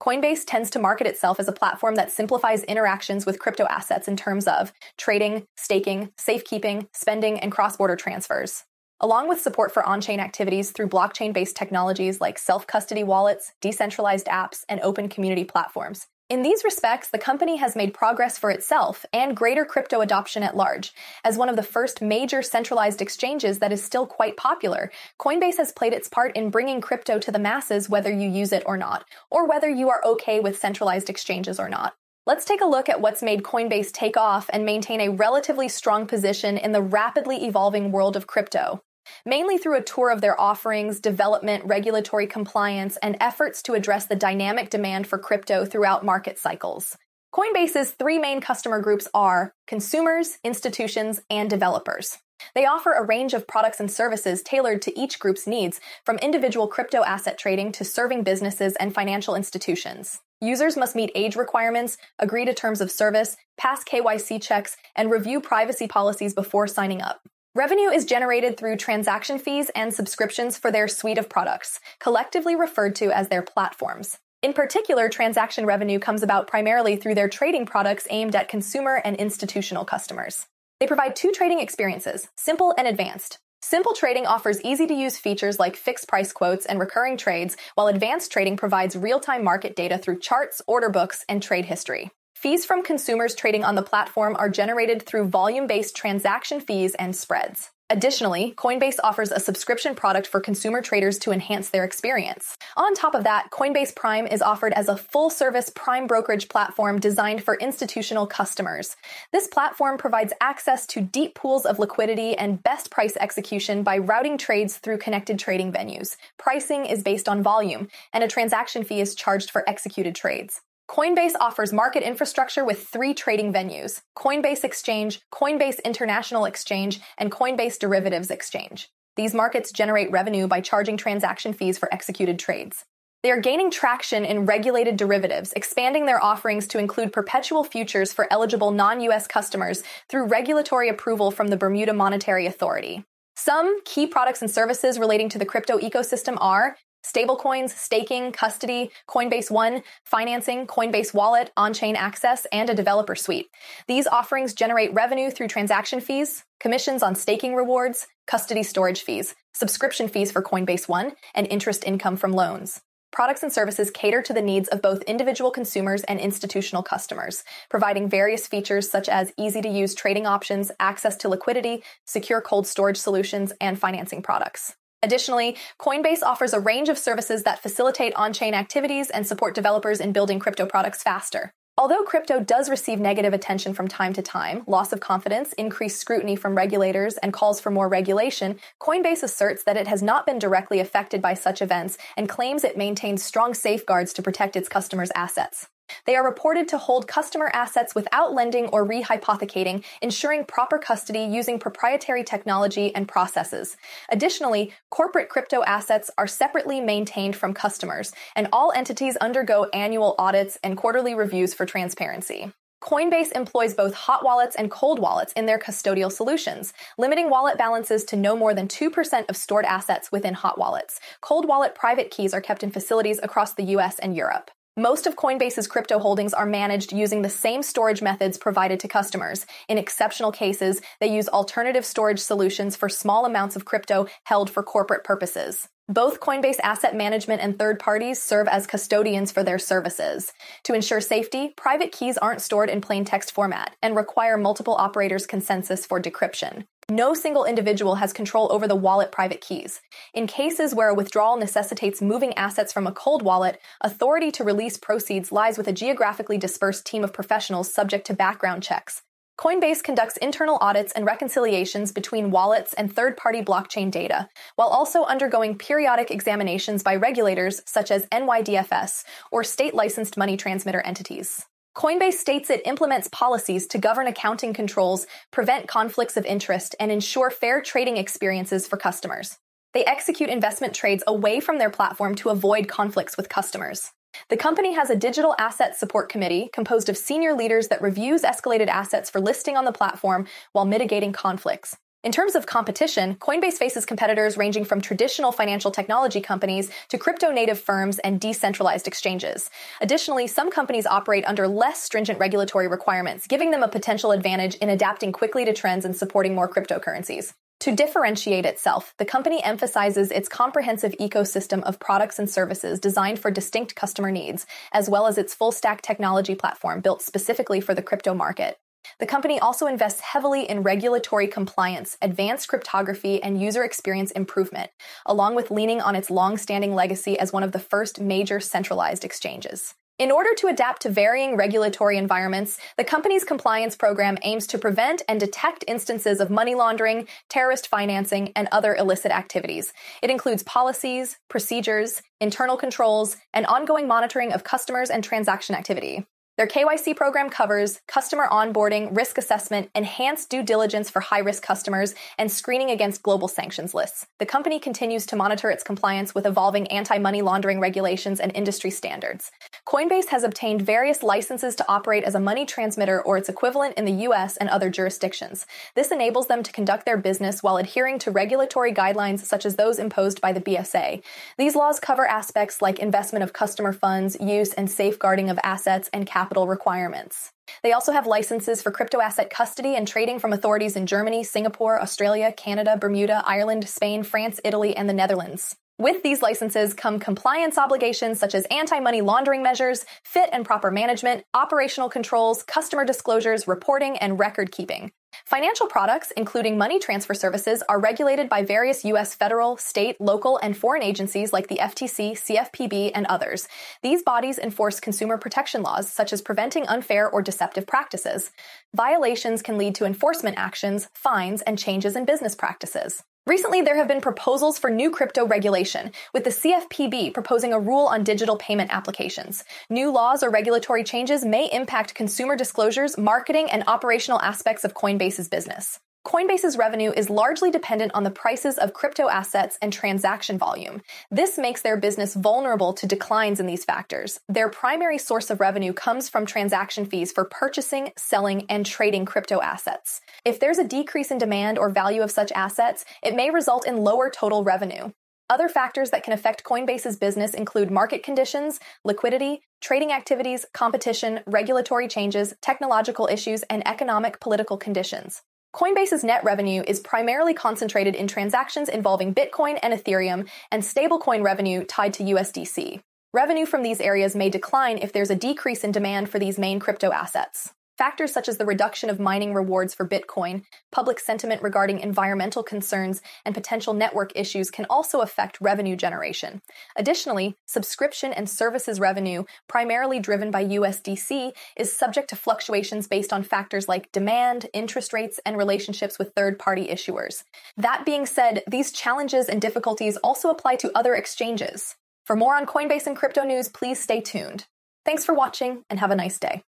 Coinbase tends to market itself as a platform that simplifies interactions with crypto assets in terms of trading, staking, safekeeping, spending, and cross-border transfers, along with support for on-chain activities through blockchain-based technologies like self-custody wallets, decentralized apps, and open community platforms. In these respects, the company has made progress for itself and greater crypto adoption at large. As one of the first major centralized exchanges that is still quite popular, Coinbase has played its part in bringing crypto to the masses whether you use it or not, or whether you are okay with centralized exchanges or not. Let's take a look at what's made Coinbase take off and maintain a relatively strong position in the rapidly evolving world of crypto, mainly through a tour of their offerings, development, regulatory compliance, and efforts to address the dynamic demand for crypto throughout market cycles. Coinbase's three main customer groups are consumers, institutions, and developers. They offer a range of products and services tailored to each group's needs, from individual crypto asset trading to serving businesses and financial institutions. Users must meet age requirements, agree to terms of service, pass KYC checks, and review privacy policies before signing up. Revenue is generated through transaction fees and subscriptions for their suite of products, collectively referred to as their platforms. In particular, transaction revenue comes about primarily through their trading products aimed at consumer and institutional customers. They provide two trading experiences, simple and advanced. Simple trading offers easy-to-use features like fixed price quotes and recurring trades, while advanced trading provides real-time market data through charts, order books, and trade history. Fees from consumers trading on the platform are generated through volume-based transaction fees and spreads. Additionally, Coinbase offers a subscription product for consumer traders to enhance their experience. On top of that, Coinbase Prime is offered as a full-service prime brokerage platform designed for institutional customers. This platform provides access to deep pools of liquidity and best price execution by routing trades through connected trading venues. Pricing is based on volume, and a transaction fee is charged for executed trades. Coinbase offers market infrastructure with three trading venues: Coinbase Exchange, Coinbase International Exchange, and Coinbase Derivatives Exchange. These markets generate revenue by charging transaction fees for executed trades. They are gaining traction in regulated derivatives, expanding their offerings to include perpetual futures for eligible non-US customers through regulatory approval from the Bermuda Monetary Authority. Some key products and services relating to the crypto ecosystem are stablecoins, staking, custody, Coinbase One, financing, Coinbase Wallet, on-chain access, and a developer suite. These offerings generate revenue through transaction fees, commissions on staking rewards, custody storage fees, subscription fees for Coinbase One, and interest income from loans. Products and services cater to the needs of both individual consumers and institutional customers, providing various features such as easy-to-use trading options, access to liquidity, secure cold storage solutions, and financing products. Additionally, Coinbase offers a range of services that facilitate on-chain activities and support developers in building crypto products faster. Although crypto does receive negative attention from time to time, loss of confidence, increased scrutiny from regulators, and calls for more regulation, Coinbase asserts that it has not been directly affected by such events and claims it maintains strong safeguards to protect its customers' assets. They are reported to hold customer assets without lending or rehypothecating, ensuring proper custody using proprietary technology and processes. Additionally, corporate crypto assets are separately maintained from customers, and all entities undergo annual audits and quarterly reviews for transparency. Coinbase employs both hot wallets and cold wallets in their custodial solutions, limiting wallet balances to no more than 2% of stored assets within hot wallets. Cold wallet private keys are kept in facilities across the US and Europe. Most of Coinbase's crypto holdings are managed using the same storage methods provided to customers. In exceptional cases, they use alternative storage solutions for small amounts of crypto held for corporate purposes. Both Coinbase Asset Management and third parties serve as custodians for their services. To ensure safety, private keys aren't stored in plain text format and require multiple operators' consensus for decryption. No single individual has control over the wallet private keys. In cases where a withdrawal necessitates moving assets from a cold wallet, authority to release proceeds lies with a geographically dispersed team of professionals subject to background checks. Coinbase conducts internal audits and reconciliations between wallets and third-party blockchain data, while also undergoing periodic examinations by regulators such as NYDFS or state-licensed money transmitter entities. Coinbase states it implements policies to govern accounting controls, prevent conflicts of interest, and ensure fair trading experiences for customers. They execute investment trades away from their platform to avoid conflicts with customers. The company has a digital asset support committee composed of senior leaders that reviews escalated assets for listing on the platform while mitigating conflicts. In terms of competition, Coinbase faces competitors ranging from traditional financial technology companies to crypto-native firms and decentralized exchanges. Additionally, some companies operate under less stringent regulatory requirements, giving them a potential advantage in adapting quickly to trends and supporting more cryptocurrencies. To differentiate itself, the company emphasizes its comprehensive ecosystem of products and services designed for distinct customer needs, as well as its full-stack technology platform built specifically for the crypto market. The company also invests heavily in regulatory compliance, advanced cryptography, and user experience improvement, along with leaning on its long-standing legacy as one of the first major centralized exchanges. In order to adapt to varying regulatory environments, the company's compliance program aims to prevent and detect instances of money laundering, terrorist financing, and other illicit activities. It includes policies, procedures, internal controls, and ongoing monitoring of customers and transaction activity. Their KYC program covers customer onboarding, risk assessment, enhanced due diligence for high-risk customers, and screening against global sanctions lists. The company continues to monitor its compliance with evolving anti-money laundering regulations and industry standards. Coinbase has obtained various licenses to operate as a money transmitter or its equivalent in the US and other jurisdictions. This enables them to conduct their business while adhering to regulatory guidelines such as those imposed by the BSA. These laws cover aspects like investment of customer funds, use and safeguarding of assets, and capital requirements. They also have licenses for crypto asset custody and trading from authorities in Germany, Singapore, Australia, Canada, Bermuda, Ireland, Spain, France, Italy, and the Netherlands. With these licenses come compliance obligations such as anti-money laundering measures, fit and proper management, operational controls, customer disclosures, reporting, and record keeping. Financial products, including money transfer services, are regulated by various U.S. federal, state, local, and foreign agencies like the FTC, CFPB, and others. These bodies enforce consumer protection laws, such as preventing unfair or deceptive practices. Violations can lead to enforcement actions, fines, and changes in business practices. Recently, there have been proposals for new crypto regulation, with the CFPB proposing a rule on digital payment applications. New laws or regulatory changes may impact consumer disclosures, marketing, and operational aspects of Coinbase's business. Coinbase's revenue is largely dependent on the prices of crypto assets and transaction volume. This makes their business vulnerable to declines in these factors. Their primary source of revenue comes from transaction fees for purchasing, selling, and trading crypto assets. If there's a decrease in demand or value of such assets, it may result in lower total revenue. Other factors that can affect Coinbase's business include market conditions, liquidity, trading activities, competition, regulatory changes, technological issues, and economic political conditions. Coinbase's net revenue is primarily concentrated in transactions involving Bitcoin and Ethereum, and stablecoin revenue tied to USDC. Revenue from these areas may decline if there's a decrease in demand for these main crypto assets. Factors such as the reduction of mining rewards for Bitcoin, public sentiment regarding environmental concerns, and potential network issues can also affect revenue generation. Additionally, subscription and services revenue, primarily driven by USDC, is subject to fluctuations based on factors like demand, interest rates, and relationships with third-party issuers. That being said, these challenges and difficulties also apply to other exchanges. For more on Coinbase and crypto news, please stay tuned. Thanks for watching, and have a nice day.